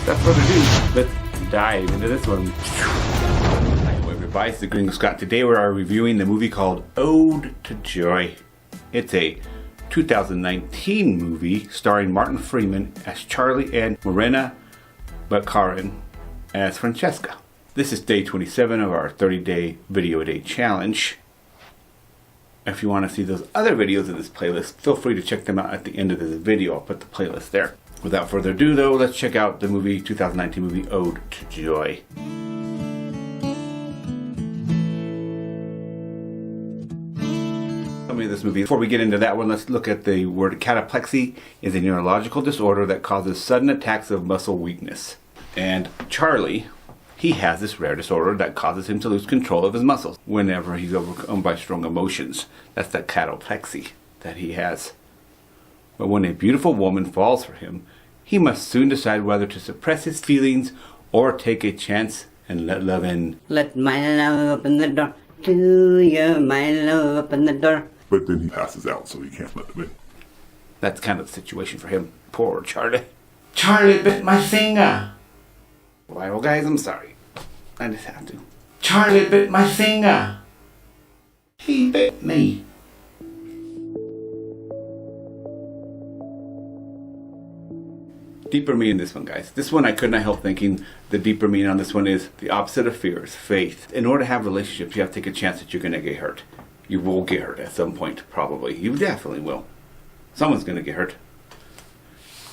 without further ado, let's dive into this one. Hi everybody, it's the Gringo Scott. Today we are reviewing the movie called Ode to Joy. It's a 2019 movie starring Martin Freeman as Charlie and Morena Baccarin as Francesca. This is day 27 of our 30-day video a day challenge. If you want to see those other videos in this playlist, feel free to check them out at the end of this video. I'll put the playlist there. Without further ado though, let's check out the 2019 movie Ode to Joy. This movie. Before we get into that one, let's look at the word. Cataplexy is a neurological disorder that causes sudden attacks of muscle weakness. And Charlie, he has this rare disorder that causes him to lose control of his muscles whenever he's overcome by strong emotions. That's the cataplexy that he has. But when a beautiful woman falls for him, he must soon decide whether to suppress his feelings or take a chance and let love in. Let my love open the door to you, my love open the door. But then he passes out, so he can't let them in. That's kind of the situation for him. Poor Charlie. Charlie bit my finger. Well, guys, I'm sorry. I just have to. Charlie bit my finger. He bit me. Deeper meaning in this one, guys. This one I could not help thinking the deeper meaning on this one is the opposite of fear is faith. In order to have relationships, you have to take a chance that you're going to get hurt. You will get hurt at some point, probably. You definitely will. Someone's going to get hurt.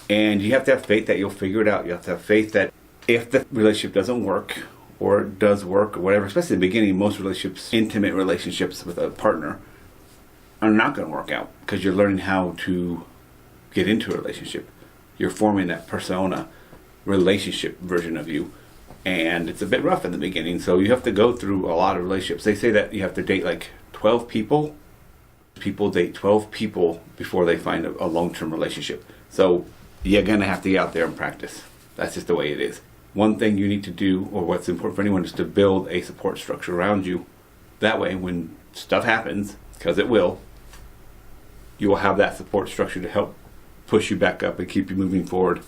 And you have to have faith that you'll figure it out. You have to have faith that if the relationship doesn't work, or it does work, or whatever, especially in the beginning, most relationships, intimate relationships with a partner, are not going to work out because you're learning how to get into a relationship. You're forming that persona, relationship version of you. And it's a bit rough in the beginning, so you have to go through a lot of relationships. They say that you have to date like 12 people. People date 12 people before they find a long-term relationship. So you're going to have to get out there and practice. That's just the way it is. One thing you need to do, or what's important for anyone, is to build a support structure around you. That way, when stuff happens, because it will, you will have that support structure to help push you back up and keep you moving forward.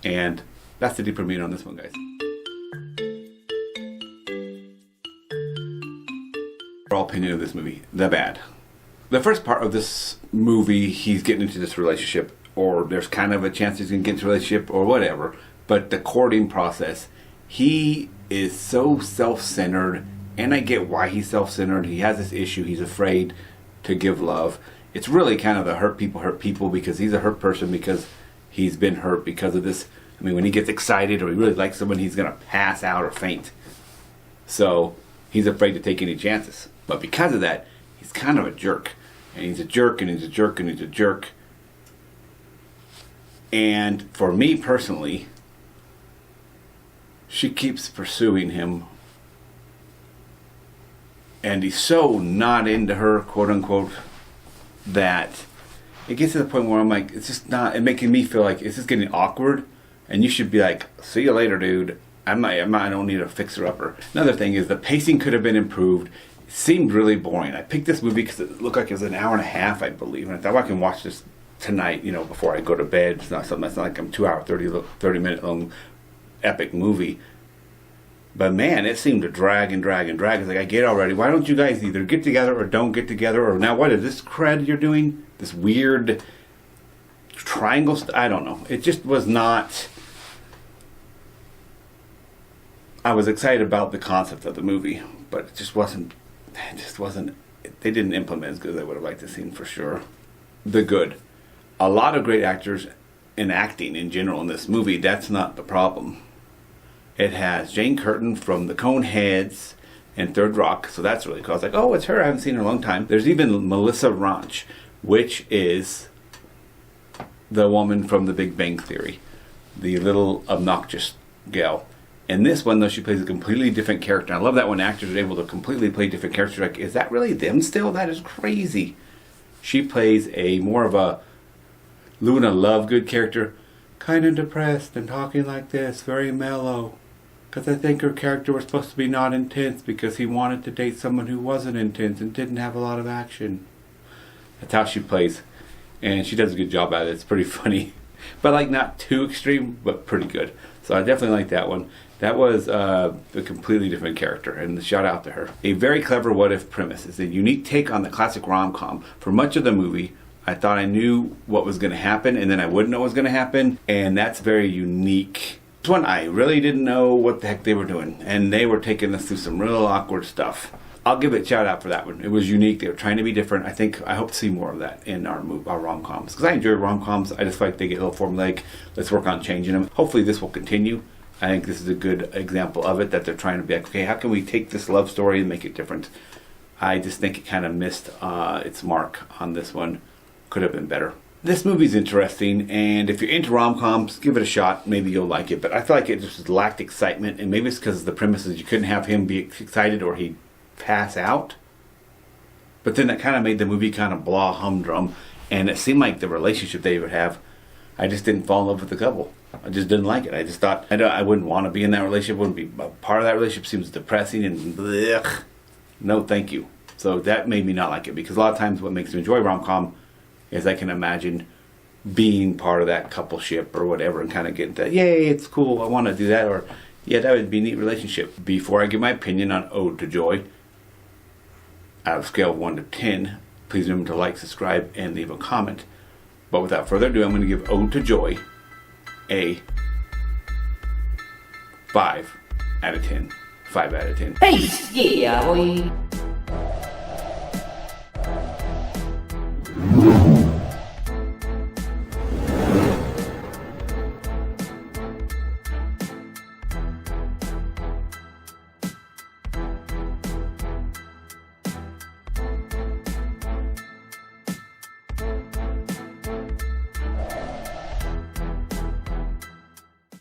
And that's the deeper meaning on this one, guys. Overall opinion of this movie, the bad. The first part of this movie, he's getting into this relationship, or there's kind of a chance he's going to get into a relationship, or whatever. But the courting process, he is so self-centered, and I get why he's self-centered. He has this issue, he's afraid to give love. It's really kind of the hurt people, because he's a hurt person because he's been hurt because of this. I mean, when he gets excited or he really likes someone, he's going to pass out or faint. So he's afraid to take any chances. But because of that, he's kind of a jerk. And he's a jerk, and he's a jerk, and he's a jerk. And for me personally, she keeps pursuing him. And he's so not into her, quote unquote, that it gets to the point where I'm like, it's just not, it's making me feel like it's just getting awkward. And you should be like, see you later, dude. I don't need a fixer-upper. Another thing is the pacing could have been improved. It seemed really boring. I picked this movie because it looked like it was an hour and a half, I believe. And I thought, well, I can watch this tonight, before I go to bed. It's not something that's not like I'm 2 hour, 30 minute long epic movie. But man, it seemed to drag and drag and drag. It's like, I get already. Why don't you guys either get together or don't get together? Or now what is this cred you're doing? This weird triangle I don't know. It just was not. I was excited about the concept of the movie, but it just wasn't. They didn't implement as good as I would have liked to see for sure. The good. A lot of great actors in acting in general in this movie. That's not the problem. It has Jane Curtin from the Coneheads and Third Rock, so that's really cool. I was like, oh, it's her. I haven't seen her in a long time. There's even Melissa Ranch, which is the woman from The Big Bang Theory, the little obnoxious gal. In this one, though, she plays a completely different character. I love that when actors are able to completely play different characters. Like, is that really them still? That is crazy. She plays a more of a Luna Lovegood character, kind of depressed and talking like this, very mellow. Because I think her character was supposed to be not intense because he wanted to date someone who wasn't intense and didn't have a lot of action. That's how she plays. And she does a good job at it. It's pretty funny. but like not too extreme, but pretty good. So I definitely like that one. That was a completely different character, and shout out to her. A very clever what-if premise. It's a unique take on the classic rom-com. For much of the movie, I thought I knew what was going to happen, and then I wouldn't know what was going to happen, and that's very unique. This one, I really didn't know what the heck they were doing, and they were taking us through some real awkward stuff. I'll give it a shout out for that one. It was unique. They were trying to be different. I hope to see more of that in our rom-coms, because I enjoy rom-coms. I just feel like they get a little formulaic. Let's work on changing them. Hopefully this will continue. I think this is a good example of it, that they're trying to be like, okay, how can we take this love story and make it different? I just think it kind of missed its mark on this one. Could have been better. This movie's interesting, and if you're into rom-coms, give it a shot. Maybe you'll like it, but I feel like it just lacked excitement, and maybe it's because the premises you couldn't have him be excited or he'd pass out. But then that kind of made the movie kind of blah humdrum, and it seemed like the relationship they would have, I just didn't fall in love with the couple. I just didn't like it. I just thought I wouldn't want to be in that relationship. Wouldn't be a part of that relationship. Seems depressing and blech. No, thank you. So that made me not like it, because a lot of times what makes me enjoy rom-com is I can imagine being part of that coupleship or whatever, and kind of get that, yay, it's cool, I want to do that, or yeah, that would be a neat relationship. Before I give my opinion on Ode to Joy, out of a scale of 1 to 10, please remember to like, subscribe, and leave a comment. But without further ado, I'm going to give Ode to Joy a 5 out of 10. 5 out of 10. Hey, yeah, boy.